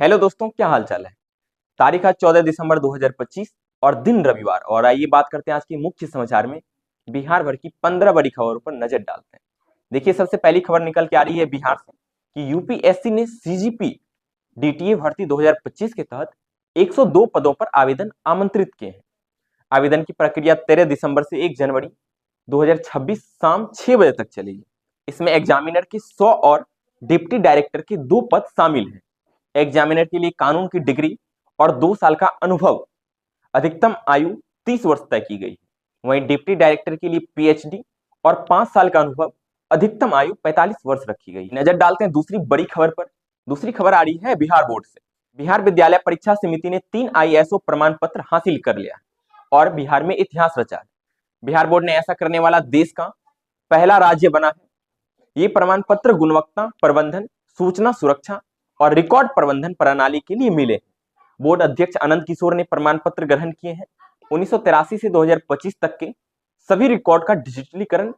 Hello दोस्तों, क्या हाल चाल है। तारीख आज 14 दिसंबर 2025 और दिन रविवार। और आइए बात करते हैं आज के मुख्य समाचार में बिहार भर की 15 बड़ी खबरों पर नजर डालते हैं। देखिए, सबसे पहली खबर निकल के आ रही है बिहार से कि यूपीएससी ने सीजीपी डीटीए भर्ती 2025 के तहत 102 पदों पर आवेदन आमंत्रित किए हैं। आवेदन की प्रक्रिया 13 दिसंबर से 1 जनवरी 2026 शाम 6 बजे तक चलेगी। इसमें एग्जामिनर के 100 और डिप्टी डायरेक्टर के 2 पद शामिल हैं। एग्जामिनर के लिए कानून की डिग्री और 2 साल का अनुभव, अधिकतम आयु 30 वर्ष तय की गई है। वहीं डिप्टी डायरेक्टर के लिए पीएचडी और 5 साल का अनुभव, अधिकतम आयु 45 वर्ष रखी गई। नजर डालते हैं दूसरी बड़ी खबर पर। दूसरी खबर आ रही है बिहार बोर्ड से। बिहार विद्यालय परीक्षा समिति ने 3 आईएएसओ प्रमाण पत्र हासिल कर लिया है और बिहार में इतिहास रचा है। बिहार बोर्ड ने ऐसा करने वाला देश का पहला राज्य बना है। ये प्रमाण पत्र गुणवत्ता प्रबंधन, सूचना सुरक्षा और रिकॉर्ड प्रबंधन प्रणाली के लिए मिले। बोर्ड अध्यक्ष आनंद किशोर ने प्रमाण पत्र ग्रहण किए हैं। 1983 से 2025 तक के सभी रिकॉर्ड का डिजिटलीकरण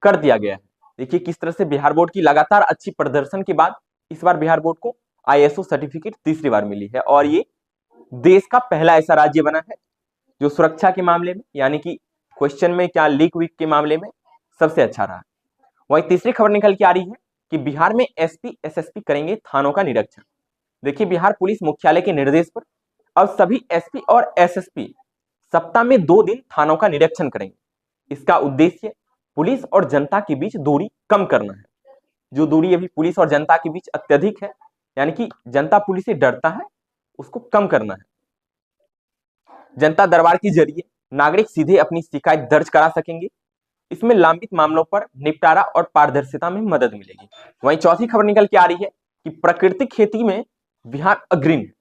कर दिया गया है। देखिए किस तरह से बिहार बोर्ड की लगातार अच्छी प्रदर्शन के बाद इस बार बिहार बोर्ड को आईएसओ सर्टिफिकेट तीसरी बार मिली है और ये देश का पहला ऐसा राज्य बना है जो सुरक्षा के मामले में, यानी कि क्वेश्चन में क्या लीक वीक के मामले में सबसे अच्छा रहा। वही तीसरी खबर निकल के आ रही है कि बिहार में एसपी एसएसपी करेंगे थानों का निरीक्षण। देखिए, बिहार पुलिस मुख्यालय के निर्देश पर अब सभी एसपी और एसएसपी सप्ताह में 2 दिन थानों का निरीक्षण करेंगे। इसका उद्देश्य पुलिस और जनता के बीच दूरी कम करना है। जो दूरी अभी पुलिस और जनता के बीच अत्यधिक है, यानी कि जनता पुलिस से डरता है, उसको कम करना है। जनता दरबार के जरिए नागरिक सीधे अपनी शिकायत दर्ज करा सकेंगे। इसमें लंबित मामलों पर निपटारा और पारदर्शिता में मदद मिलेगी। वहीं चौथी खबर निकल के आ रही है कि प्राकृतिक खेती में बिहार अग्रणी है।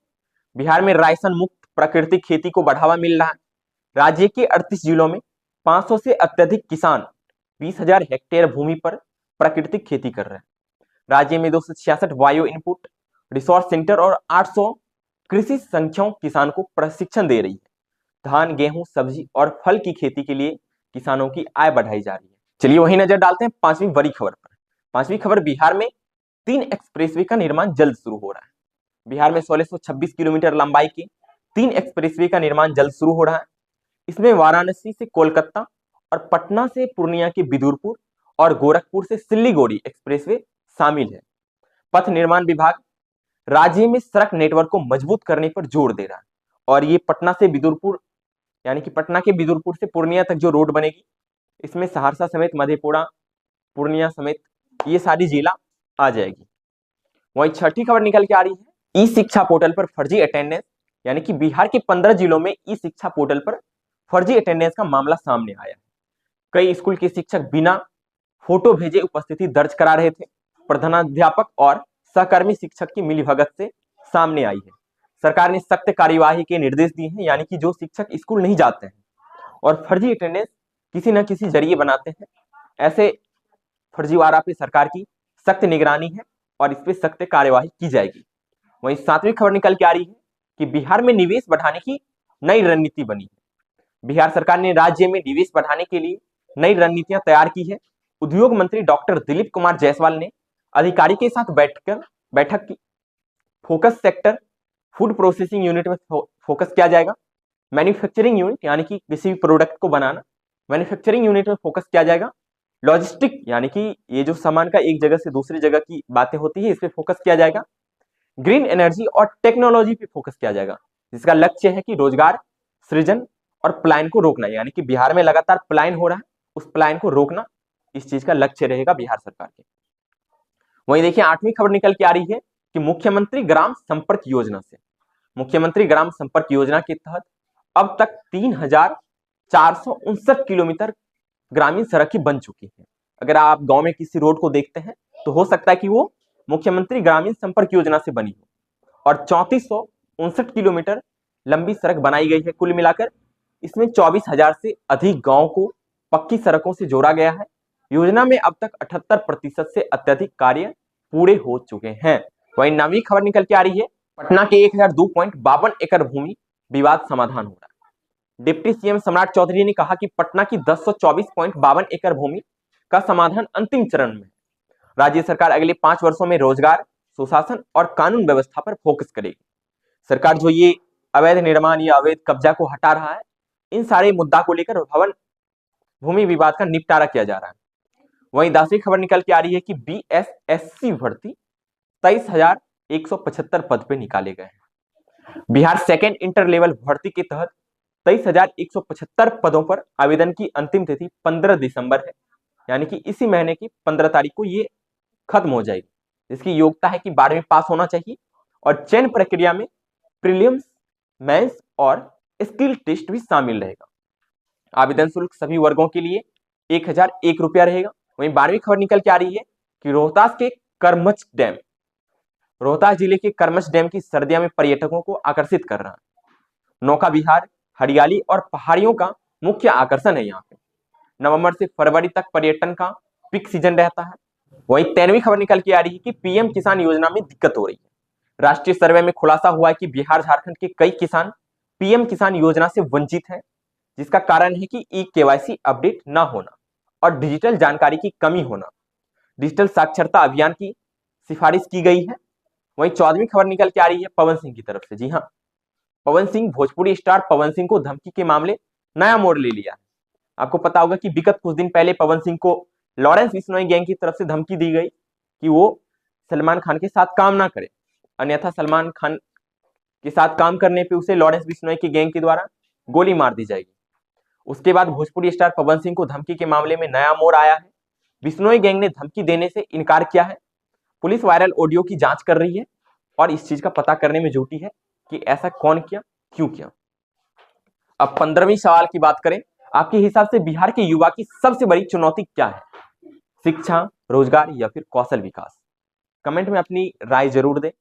बिहार में रायसन मुक्त प्राकृतिक खेती को बढ़ावा मिल रहा है। राज्य के 38 जिलों में 500 से अत्यधिक किसान 20,000 हेक्टेयर भूमि पर प्राकृतिक खेती कर रहे हैं। राज्य में 266 बायो इनपुट रिसोर्स सेंटर और 800 कृषि संख्याओं किसान को प्रशिक्षण दे रही है। धान, गेहूं, सब्जी और फल की खेती के लिए किसानों की आय बढ़ाई जा रही है। चलिए वही नजर डालते हैं पांचवी बड़ी खबर पर। पांचवी खबर, बिहार में 3 एक्सप्रेसवे का निर्माण जल्द शुरू हो रहा है। बिहार में 1626 किलोमीटर लंबाई के 3 एक्सप्रेसवे का निर्माण जल्द शुरू हो रहा है। इसमें वाराणसी से कोलकाता और पटना से पूर्णिया के बिदुरपुर और गोरखपुर से सिल्लीगुड़ी एक्सप्रेसवे शामिल है। पथ निर्माण विभाग राज्य में सड़क नेटवर्क को मजबूत करने पर जोर दे रहा है और ये पटना से बिदुरपुर, यानी कि पटना के बिदुरपुर से पूर्णिया तक जो रोड बनेगी, इसमें सहरसा समेत मधेपुरा, पूर्णिया समेत ये सारी जिला आ जाएगी। वहीं छठी खबर निकल के आ रही है ई शिक्षा पोर्टल पर फर्जी अटेंडेंस, यानी कि बिहार के 15 जिलों में ई शिक्षा पोर्टल पर फर्जी अटेंडेंस का मामला सामने आया है। कई स्कूल के शिक्षक बिना फोटो भेजे उपस्थिति दर्ज करा रहे थे। प्रधानाध्यापक और सहकर्मी शिक्षक की मिलीभगत से सामने आई है। सरकार ने सख्त कार्यवाही के निर्देश दिए हैं, यानी कि जो शिक्षक स्कूल नहीं जाते हैं और फर्जी अटेंडेंस किसी न किसी जरिए बनाते हैं, ऐसे फर्जीवाड़ा पे सरकार की सख्त निगरानी है और इस पे सख्त कार्यवाही की जाएगी। वहीं सातवीं खबर निकल के आ रही है कि बिहार में निवेश बढ़ाने की नई रणनीति बनी है। बिहार सरकार ने राज्य में निवेश बढ़ाने के लिए नई रणनीतियां तैयार की है। उद्योग मंत्री डॉक्टर दिलीप कुमार जायसवाल ने अधिकारी के साथ बैठक की। Focus sector food processing unit में फोकस किया जाएगा। मैन्युफैक्चरिंग यूनिट, यानी कि किसी भी प्रोडक्ट को बनाना, मैन्युफैक्चरिंग यूनिट में फोकस किया जाएगा। लॉजिस्टिक, यानी कि ये जो सामान का एक जगह से दूसरी जगह की बातें होती है, इस पे फोकस किया जाएगा। ग्रीन एनर्जी और टेक्नोलॉजी पे फोकस किया जाएगा, जिसका लक्ष्य है कि रोजगार सृजन और पलायन को रोकना, यानी कि बिहार में लगातार पलायन हो रहा है, उस पलायन को रोकना इस चीज का लक्ष्य रहेगा बिहार सरकार के। वहीं देखिए आठवीं खबर निकल के आ रही है कि मुख्यमंत्री ग्राम संपर्क योजना से, मुख्यमंत्री ग्राम संपर्क योजना के तहत अब तक 3,459 किलोमीटर ग्रामीण सड़कें बन चुकी हैं। अगर आप गांव में किसी रोड को देखते हैं तो हो सकता है कि वो मुख्यमंत्री ग्रामीण संपर्क योजना से बनी हो। और 3459 किलोमीटर लंबी सड़क बनाई गई है कुल मिलाकर। इसमें 24,000 से अधिक गांव को पक्की सड़कों से जोड़ा गया है। योजना में अब तक 78% से अत्यधिक कार्य पूरे हो चुके हैं। वहीं नवीं खबर निकल के आ रही है, पटना के 1002.52 एकड़ भूमि विवाद समाधान हो रहा है। डिप्टी सीएम सम्राट चौधरी ने कहा कि पटना की 1024.52 एकड़ भूमि का समाधान अंतिम चरण में है। राज्य सरकार अगले 5 वर्षों में रोजगार सुशासन और कानून व्यवस्था पर फोकस करेगी। सरकार जो ये अवैध निर्माण या अवैध कब्जा को हटा रहा है, इन सारे मुद्दा को लेकर भवन भूमि विवाद का निपटारा किया जा रहा है। वहीं 10वीं खबर निकल के आ रही है कि बीएसएससी भर्ती 23,175 पद पे निकाले गए हैं। बिहार सेकेंड इंटर लेवल भर्ती के तहत 23,175 पदों पर आवेदन की अंतिम तिथि 15 दिसंबर है, यानी कि इसी महीने की 15 तारीख को ये खत्म हो जाएगी। इसकी योग्यता है कि 12वीं पास होना चाहिए और चयन प्रक्रिया में प्रीलिम्स, मेंस और स्किल टेस्ट भी शामिल रहेगा। आवेदन शुल्क सभी वर्गों के लिए 1,001 रुपया रहेगा। वहीं 12वीं खबर निकल के आ रही है कि रोहतास जिले के करमच डैम की सर्दियों में पर्यटकों को आकर्षित कर रहा है। नौका विहार, हरियाली और पहाड़ियों का मुख्य आकर्षण है। यहाँ पे नवंबर से फरवरी तक पर्यटन का पीक सीजन रहता है। वहीं 13वीं खबर निकल के आ रही है कि पीएम किसान योजना में दिक्कत हो रही है। राष्ट्रीय सर्वे में खुलासा हुआ है कि बिहार झारखंड के कई किसान पीएम किसान योजना से वंचित हैं, जिसका कारण है कि ई-केवाईसी अपडेट न होना और डिजिटल जानकारी की कमी होना। डिजिटल साक्षरता अभियान की सिफारिश की गई है। वहीं 14वीं खबर निकल के आ रही है पवन सिंह की तरफ से। जी हाँ, पवन सिंह, भोजपुरी स्टार पवन सिंह को धमकी के मामले नया मोड़ ले लिया है। आपको पता होगा कि विगत कुछ दिन पहले पवन सिंह को लॉरेंस बिश्नोई गैंग की तरफ से धमकी दी गई कि वो सलमान खान के साथ काम ना करे, अन्यथा सलमान खान के साथ काम करने पे उसे लॉरेंस बिश्नोई की गैंग के द्वारा गोली मार दी जाएगी। उसके बाद भोजपुरी स्टार पवन सिंह को धमकी के मामले में नया मोड़ आया है। बिश्नोई गैंग ने धमकी देने से इनकार किया है। पुलिस वायरल ऑडियो की जांच कर रही है और इस चीज का पता करने में जुटी है कि ऐसा कौन किया, क्यों किया। अब 15वीं सवाल की बात करें, आपके हिसाब से बिहार के युवा की सबसे बड़ी चुनौती क्या है? शिक्षा, रोजगार या फिर कौशल विकास? कमेंट में अपनी राय जरूर दें।